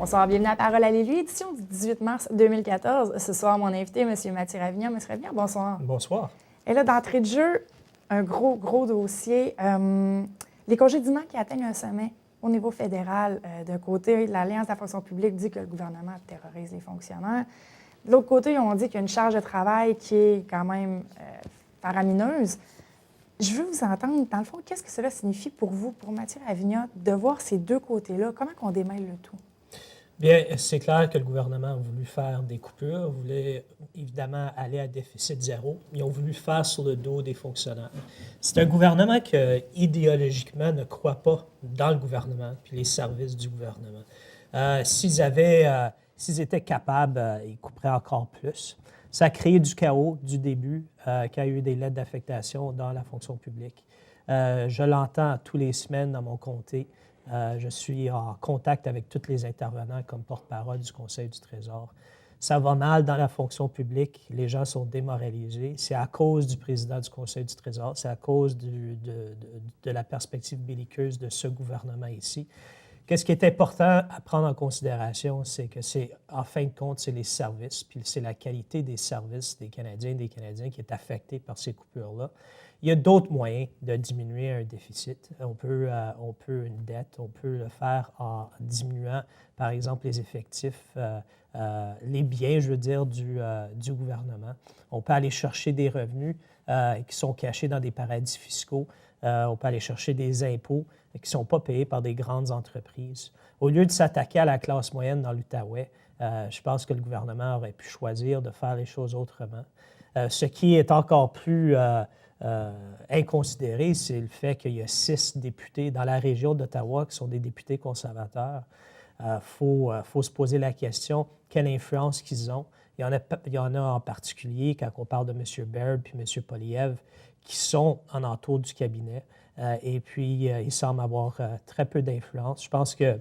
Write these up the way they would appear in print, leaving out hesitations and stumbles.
Bonsoir, bienvenue à Parole à l'élu, édition du 18 mars 2014. Ce soir, mon invité, M. Mathieu Ravignon. M. Ravignon, bonsoir. Bonsoir. Et là, d'entrée de jeu, un gros dossier. Les congédiements qui atteignent un sommet au niveau fédéral. D'un côté, l'Alliance de la fonction publique dit que le gouvernement terrorise les fonctionnaires. De l'autre côté, on dit qu'il y a une charge de travail qui est quand même faramineuse. Je veux vous entendre, dans le fond, qu'est-ce que cela signifie pour vous, pour Mathieu Ravignon, de voir ces deux côtés-là? Comment on démêle le tout? Bien, c'est clair que le gouvernement a voulu faire des coupures, voulait évidemment aller à déficit zéro. Ils ont voulu faire sur le dos des fonctionnaires. C'est un gouvernement qui, idéologiquement, ne croit pas dans le gouvernement puis les services du gouvernement. S'ils étaient capables, ils couperaient encore plus. Ça a créé du chaos du début, qu'il y a eu des lettres d'affectation dans la fonction publique. Je l'entends tous les semaines dans mon comté. Je suis en contact avec tous les intervenants comme porte-parole du Conseil du Trésor. Ça va mal dans la fonction publique. Les gens sont démoralisés. C'est à cause du président du Conseil du Trésor. C'est à cause de la perspective belliqueuse de ce gouvernement ici. Qu'est-ce qui est important à prendre en considération, c'est que en fin de compte, c'est les services, puis c'est la qualité des services des Canadiens et des Canadiens qui est affectée par ces coupures-là. Il y a d'autres moyens de diminuer un déficit. On peut une dette, on peut le faire en diminuant, par exemple, les effectifs, les biens, je veux dire, du gouvernement. On peut aller chercher des revenus qui sont cachés dans des paradis fiscaux. On peut aller chercher des impôts qui ne sont pas payés par des grandes entreprises. Au lieu de s'attaquer à la classe moyenne dans l'Outaouais, je pense que le gouvernement aurait pu choisir de faire les choses autrement. Ce qui est encore plus inconsidéré, c'est le fait qu'il y a 6 députés dans la région d'Ottawa qui sont des députés conservateurs. Faut se poser la question, quelle influence qu'ils ont. Il y en a en particulier, quand on parle de M. Baird puis M. Poilievre, qui sont en entour du cabinet. Et puis, ils semblent avoir très peu d'influence. Je pense que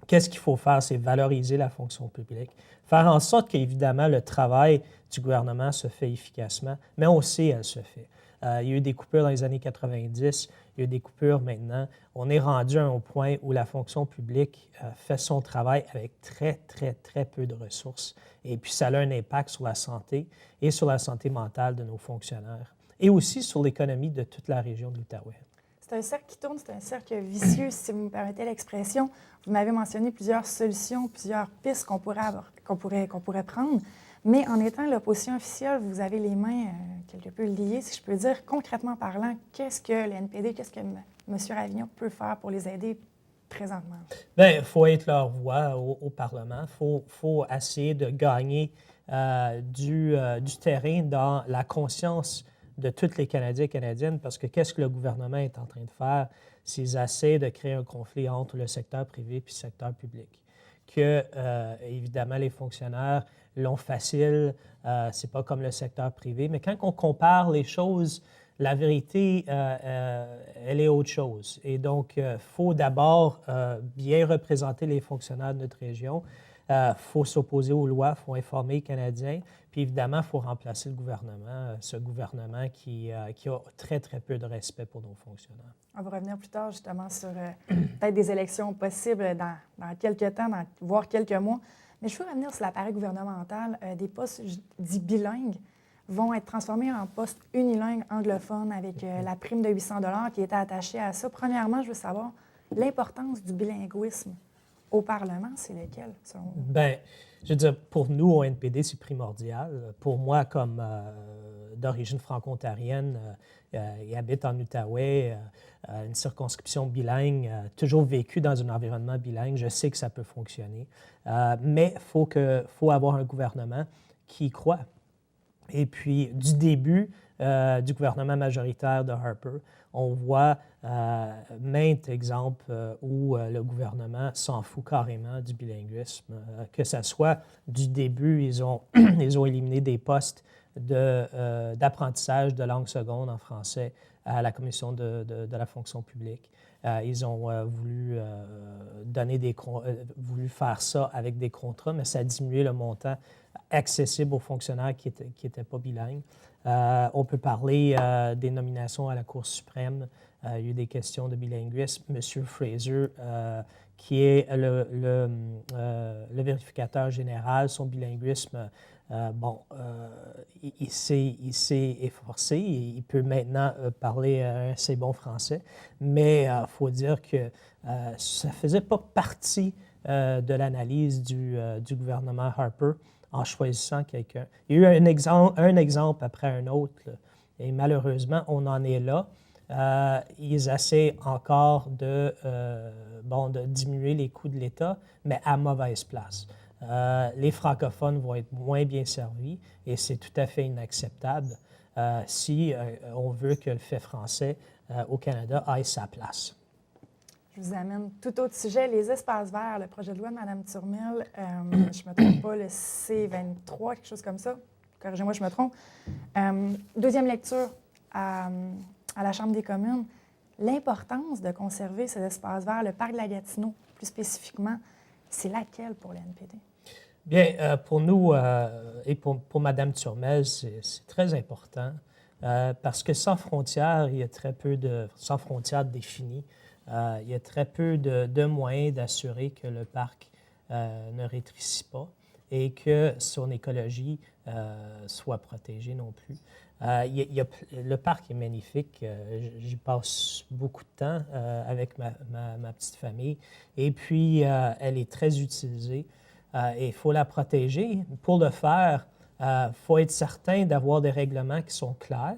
qu'est-ce qu'il faut faire, c'est valoriser la fonction publique, faire en sorte qu'évidemment, le travail du gouvernement se fait efficacement, mais on sait elle se fait. Il y a eu des coupures dans les années 90, il y a eu des coupures maintenant. On est rendu à un point où la fonction publique fait son travail avec très peu de ressources. Et puis, ça a un impact sur la santé et sur la santé mentale de nos fonctionnaires et aussi sur l'économie de toute la région de l'Outaouais. C'est un cercle qui tourne, c'est un cercle vicieux, si vous me permettez l'expression. Vous m'avez mentionné plusieurs solutions, plusieurs pistes qu'on pourrait prendre. Mais en étant l'opposition officielle, vous avez les mains quelque peu liées, si je peux dire. Concrètement parlant, qu'est-ce que le NPD, qu'est-ce que M. Ravignon peut faire pour les aider présentement? Bien, il faut être leur voix au Parlement. Il faut essayer de gagner du terrain dans la conscience de tous les Canadiens et Canadiennes, parce que qu'est-ce que le gouvernement est en train de faire? S'ils essaient de créer un conflit entre le secteur privé et le secteur public. Que, évidemment, les fonctionnaires l'ont facile, c'est pas comme le secteur privé, mais quand on compare les choses, la vérité, elle est autre chose. Et donc, il faut d'abord bien représenter les fonctionnaires de notre région. Il faut s'opposer aux lois, il faut informer les Canadiens. Puis évidemment, il faut remplacer le gouvernement, ce gouvernement qui a très peu de respect pour nos fonctionnaires. On va revenir plus tard justement sur peut-être des élections possibles dans quelques temps, voire quelques mois. Mais je veux revenir sur l'appareil gouvernemental. Des postes dits bilingues vont être transformés en postes unilingues anglophones avec la prime de 800 $ qui était attachée à ça. Premièrement, je veux savoir l'importance du bilinguisme au Parlement, c'est lequel, selon vous? Bien, je veux dire, pour nous, au NPD, c'est primordial. Pour moi, comme d'origine franco-ontarienne, et habite en Outaouais, une circonscription bilingue, toujours vécu dans un environnement bilingue, je sais que ça peut fonctionner. Mais il faut avoir un gouvernement qui y croit. Et puis, du début du gouvernement majoritaire de Harper, on voit maintes exemples où le gouvernement s'en fout carrément du bilinguisme. Que ce soit du début, ils ont éliminé des postes d'apprentissage de langue seconde en français à la Commission de la fonction publique. Ils ont voulu faire ça avec des contrats, mais ça a diminué le montant accessible aux fonctionnaires qui n'étaient pas bilingues. On peut parler des nominations à la Cour suprême. Il y a eu des questions de bilinguisme. M. Fraser, qui est le vérificateur général. Son bilinguisme, il s'est efforcé. Il peut maintenant parler un assez bon français, mais il faut dire que ça ne faisait pas partie de l'analyse du gouvernement Harper en choisissant quelqu'un. Il y a eu un exemple après un autre, là, et malheureusement, on en est là. Ils essaient encore de diminuer les coûts de l'État, mais à mauvaise place. Les francophones vont être moins bien servis et c'est tout à fait inacceptable si on veut que le fait français au Canada aille sa place. Je vous amène tout autre sujet, les espaces verts, le projet de loi de Mme Turmel, je ne me trompe pas, le C-23, quelque chose comme ça. Corrigez-moi, je me trompe. Deuxième lecture à la Chambre des communes. L'importance de conserver ces espaces verts, le parc de la Gatineau, plus spécifiquement, c'est laquelle pour l'NPD? Bien, pour nous et pour Mme Turmel, c'est très important parce que sans frontières, il y a très peu sans frontières définies, il y a très peu de moyens d'assurer que le parc ne rétrécit pas et que son écologie soit protégée non plus. Le parc est magnifique. J'y passe beaucoup de temps avec ma petite famille. Et puis, elle est très utilisée et il faut la protéger. Pour le faire, il faut être certain d'avoir des règlements qui sont clairs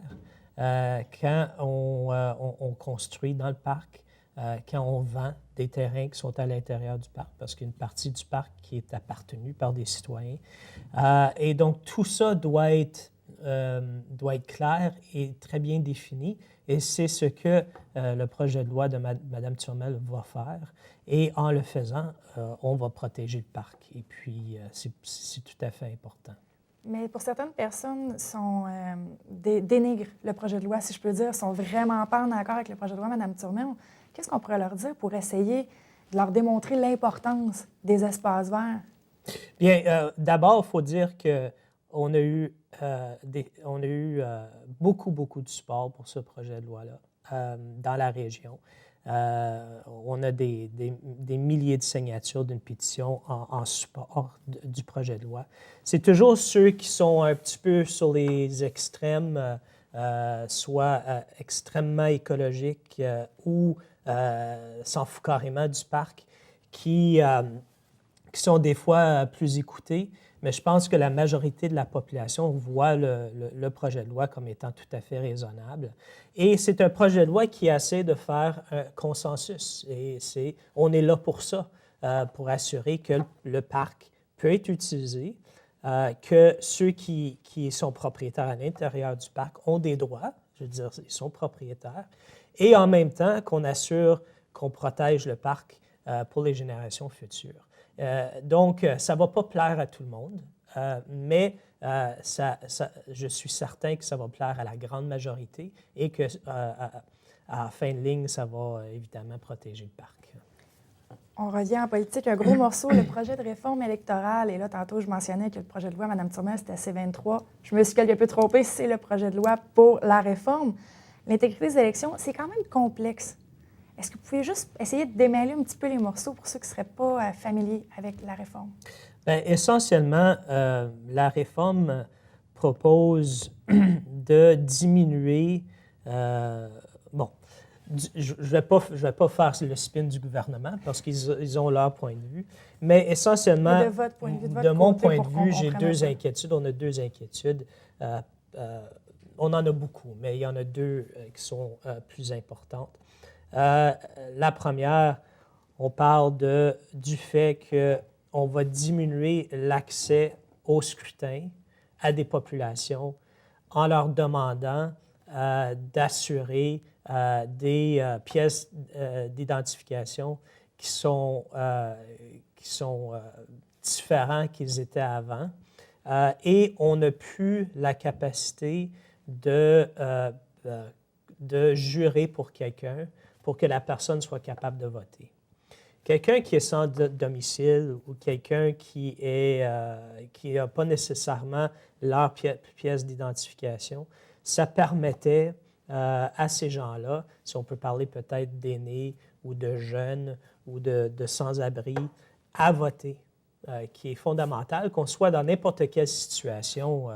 quand on construit dans le parc. Quand on vend des terrains qui sont à l'intérieur du parc, parce qu'il y a une partie du parc qui est appartenue par des citoyens. Et donc, tout ça doit être clair et très bien défini. Et c'est ce que le projet de loi de Mme Turmel va faire. Et en le faisant, on va protéger le parc. Et puis, c'est tout à fait important. Mais pour certaines personnes, dénigrent le projet de loi, si je peux dire, sont vraiment pas en accord avec le projet de loi de Mme Turmel. Qu'est-ce qu'on pourrait leur dire pour essayer de leur démontrer l'importance des espaces verts? Bien, d'abord, il faut dire qu'on a eu, beaucoup de support pour ce projet de loi-là dans la région. On a des milliers de signatures d'une pétition en support du projet de loi. C'est toujours ceux qui sont un petit peu sur les extrêmes, soit extrêmement écologiques ou s'en foutent carrément du parc, qui sont des fois plus écoutés. Mais je pense que la majorité de la population voit le projet de loi comme étant tout à fait raisonnable. Et c'est un projet de loi qui essaie de faire un consensus. Et on est là pour ça, pour assurer que le parc peut être utilisé, que ceux qui sont propriétaires à l'intérieur du parc ont des droits, je veux dire, ils sont propriétaires, et en même temps qu'on assure qu'on protège le parc pour les générations futures. Donc, ça ne va pas plaire à tout le monde, mais je suis certain que ça va plaire à la grande majorité et que, à la fin de ligne, ça va évidemment protéger le parc. On revient en politique, un gros morceau, le projet de réforme électorale. Et là, tantôt, je mentionnais que le projet de loi, Mme Turmel, c'était C-23. Je me suis quelque peu trompée, c'est le projet de loi pour la réforme. L'intégrité des élections, c'est quand même complexe. Est-ce que vous pouvez juste essayer de démêler un petit peu les morceaux pour ceux qui ne seraient pas familiers avec la réforme? Bien, essentiellement, la réforme propose de diminuer... je ne vais pas faire le spin du gouvernement parce qu'ils ont leur point de vue, mais essentiellement, de votre point de vue, de mon point de vue, j'ai deux inquiétudes. On a deux inquiétudes. On en a beaucoup, mais il y en a deux qui sont plus importantes. La première, on parle du fait qu'on va diminuer l'accès au scrutin à des populations en leur demandant d'assurer des pièces d'identification qui sont différentes qu'ils étaient avant. Et on n'a plus la capacité de jurer pour quelqu'un pour que la personne soit capable de voter. Quelqu'un qui est sans domicile ou quelqu'un qui n'a pas nécessairement leur pièce d'identification, ça permettait à ces gens-là, si on peut parler peut-être d'aînés ou de jeunes ou de sans-abri à voter, qui est fondamental, qu'on soit dans n'importe quelle situation,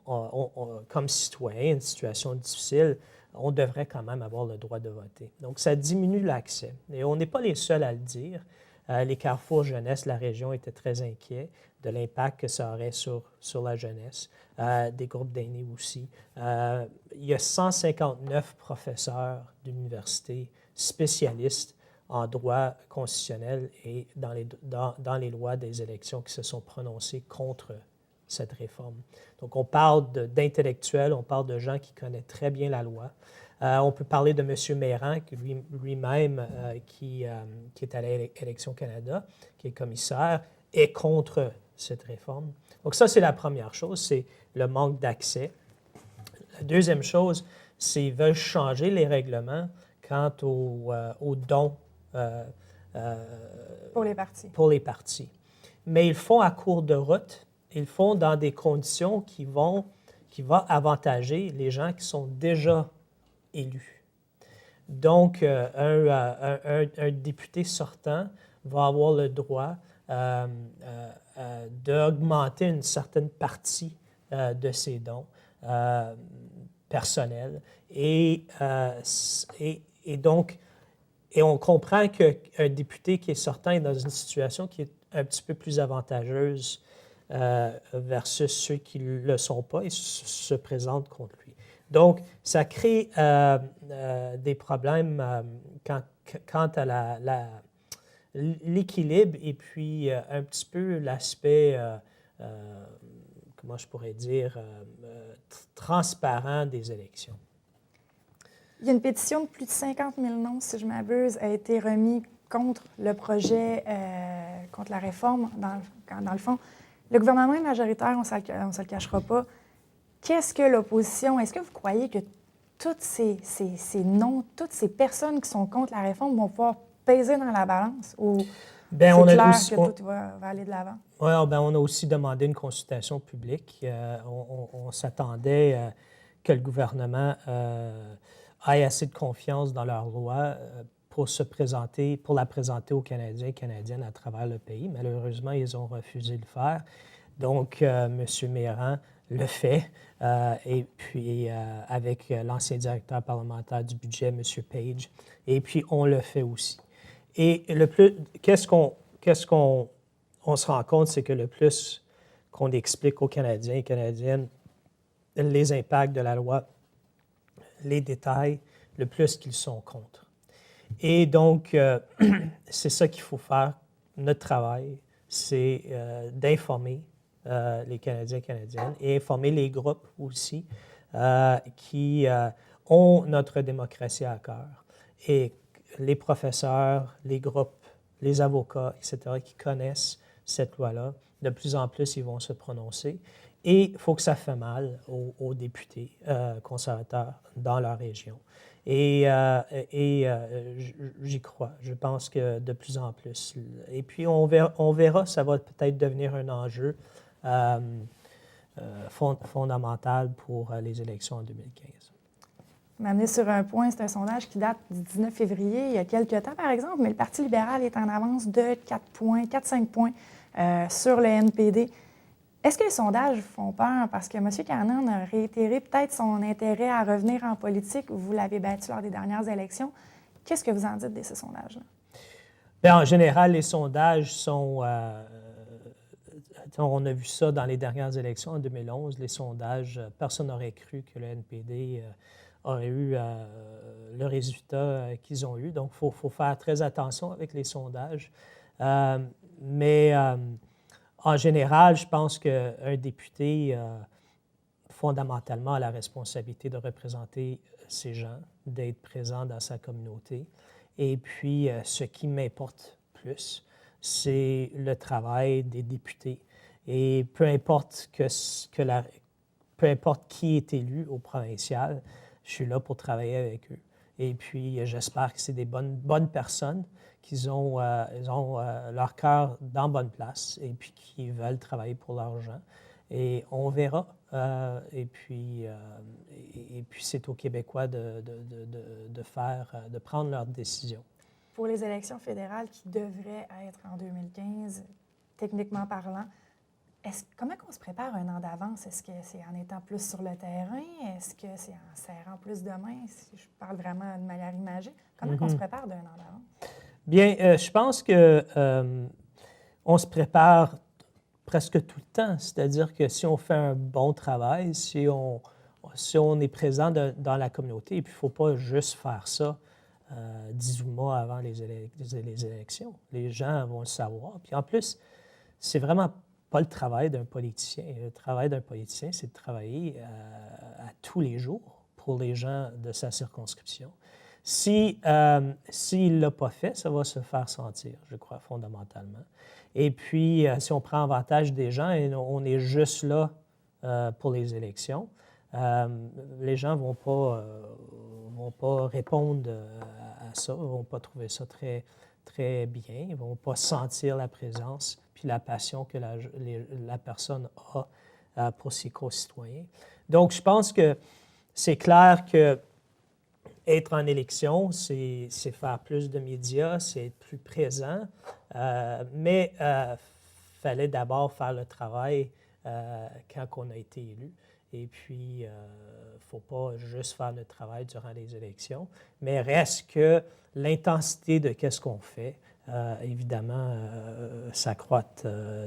comme citoyen, une situation difficile, on devrait quand même avoir le droit de voter. Donc, ça diminue l'accès. Et on n'est pas les seuls à le dire. Les carrefours jeunesse de la région étaient très inquiets de l'impact que ça aurait sur la jeunesse, des groupes d'aînés aussi. Il y a 159 professeurs d'université spécialistes en droit constitutionnel et dans les lois des élections qui se sont prononcés contre cette réforme. Donc, on parle d'intellectuels, on parle de gens qui connaissent très bien la loi. On peut parler de M. Méran, lui-même, qui est à l'Élection Canada, qui est commissaire, est contre cette réforme. Donc, ça, c'est la première chose, c'est le manque d'accès. La deuxième chose, c'est qu'ils veulent changer les règlements quant aux dons pour les partis. Pour les partis. Mais ils le font à court de route. Ils le font dans des conditions qui vont avantager les gens qui sont déjà élus. Donc, un député sortant va avoir le droit d'augmenter une certaine partie de ses dons personnels. Et donc, on comprend qu'un député qui est sortant est dans une situation qui est un petit peu plus avantageuse versus ceux qui ne le sont pas et se présentent contre lui. Donc, ça crée des problèmes quant à l'équilibre et puis un petit peu l'aspect, comment je pourrais dire, transparent des élections. Il y a une pétition de plus de 50 000 noms, si je ne m'abuse, a été remise contre le projet, contre la réforme, dans le fond. Le gouvernement est majoritaire, on ne se le cachera pas. Qu'est-ce que l'opposition? Est-ce que vous croyez que toutes ces noms, toutes ces personnes qui sont contre la réforme vont pouvoir peser dans la balance? Ou c'est clair que tout va aller de l'avant? Oui, on a aussi demandé une consultation publique. On s'attendait que le gouvernement ait assez de confiance dans leur loi pour la présenter aux Canadiens et Canadiennes à travers le pays. Malheureusement, ils ont refusé de le faire. Donc, M. Méran le fait, et puis avec l'ancien directeur parlementaire du budget, M. Page, et puis on le fait aussi. Et qu'est-ce qu'on se rend compte, c'est que le plus qu'on explique aux Canadiens et Canadiennes les impacts de la loi, les détails, le plus qu'ils sont contre. Et donc, c'est ça qu'il faut faire. Notre travail, c'est d'informer les Canadiens et Canadiennes et informer les groupes aussi qui ont notre démocratie à cœur. Et les professeurs, les groupes, les avocats, etc., qui connaissent cette loi-là, de plus en plus, ils vont se prononcer. Et il faut que ça fait mal aux députés conservateurs dans leur région. Et j'y crois. Je pense que de plus en plus. Et puis, on verra, ça va peut-être devenir un enjeu fondamental pour les élections en 2015. M'amener sur un point, c'est un sondage qui date du 19 février, il y a quelques temps, par exemple, mais le Parti libéral est en avance de 4-5 points sur le NPD. Est-ce que les sondages font peur? Parce que M. Cannon a réitéré peut-être son intérêt à revenir en politique. Vous l'avez battu lors des dernières élections. Qu'est-ce que vous en dites de ces sondages-là? Bien, en général, les sondages sont... on a vu ça dans les dernières élections en 2011. Les sondages, personne n'aurait cru que le NPD aurait eu le résultat qu'ils ont eu. Donc, il faut faire très attention avec les sondages. Mais en général, je pense qu'un député, fondamentalement, a la responsabilité de représenter ces gens, d'être présent dans sa communauté. Et puis, ce qui m'importe plus, c'est le travail des députés. Et peu importe qui est élu au provincial, je suis là pour travailler avec eux. Et puis, j'espère que c'est des bonnes personnes, qu'ils ont leur cœur dans la bonne place et puis qui veulent travailler pour leurs gens. Et on verra. Et puis, c'est aux Québécois de prendre leurs décisions. pour les élections fédérales qui devraient être en 2015, techniquement parlant, comment on se prépare un an d'avance? Est-ce que c'est en étant plus sur le terrain? Est-ce que c'est en serrant plus de mains? Si je parle vraiment de manière imagée. Comment on se prépare d'un an d'avance? Bien, je pense que on se prépare presque tout le temps. C'est-à-dire que si on fait un bon travail, si on est présent dans la communauté, et puis il ne faut pas juste faire ça 18 mois avant les élections. Les gens vont le savoir. Puis en plus, c'est vraiment pas le travail d'un politicien. Le travail d'un politicien, c'est de travailler à tous les jours pour les gens de sa circonscription. S'il ne l'a pas fait, ça va se faire sentir, je crois, fondamentalement. Et puis, si on prend avantage des gens et on est juste là pour les élections, les gens ne vont pas répondre à ça, ne vont pas trouver ça très, très bien, ils ne vont pas sentir la présence puis la passion que la personne a pour ses concitoyens. Donc, je pense que c'est clair que être en élection, c'est faire plus de médias, c'est être plus présent, mais il fallait d'abord faire le travail quand on a été élu. Et puis, il ne faut pas juste faire le travail durant les élections, mais reste que l'intensité de qu'est-ce qu'on fait, évidemment, s'accroît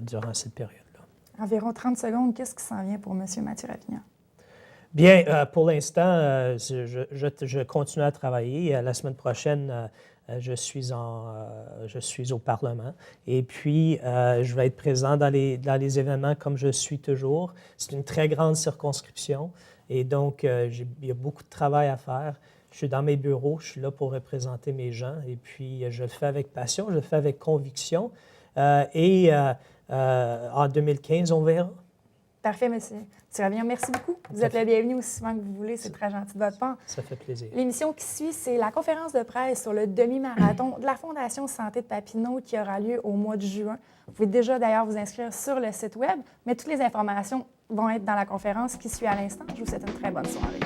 durant cette période-là. Environ 30 secondes, qu'est-ce qui s'en vient pour M. Mathieu Rapignan? Bien, pour l'instant, je continue à travailler. La semaine prochaine, je suis au Parlement. Et puis, je vais être présent dans les événements comme je suis toujours. C'est une très grande circonscription. Et donc, il y a beaucoup de travail à faire. Je suis dans mes bureaux, je suis là pour représenter mes gens. Et puis, je le fais avec passion, je le fais avec conviction. En 2015, on verra. Parfait, monsieur. Monsieur Rapignan, merci beaucoup. Vous êtes le bienvenu aussi souvent que vous voulez. C'est très gentil de votre part. Ça fait plaisir. L'émission qui suit, c'est la conférence de presse sur le demi-marathon de la Fondation Santé de Papineau qui aura lieu au mois de juin. Vous pouvez déjà d'ailleurs vous inscrire sur le site Web, mais toutes les informations vont être dans la conférence qui suit à l'instant. Je vous souhaite une très bonne soirée.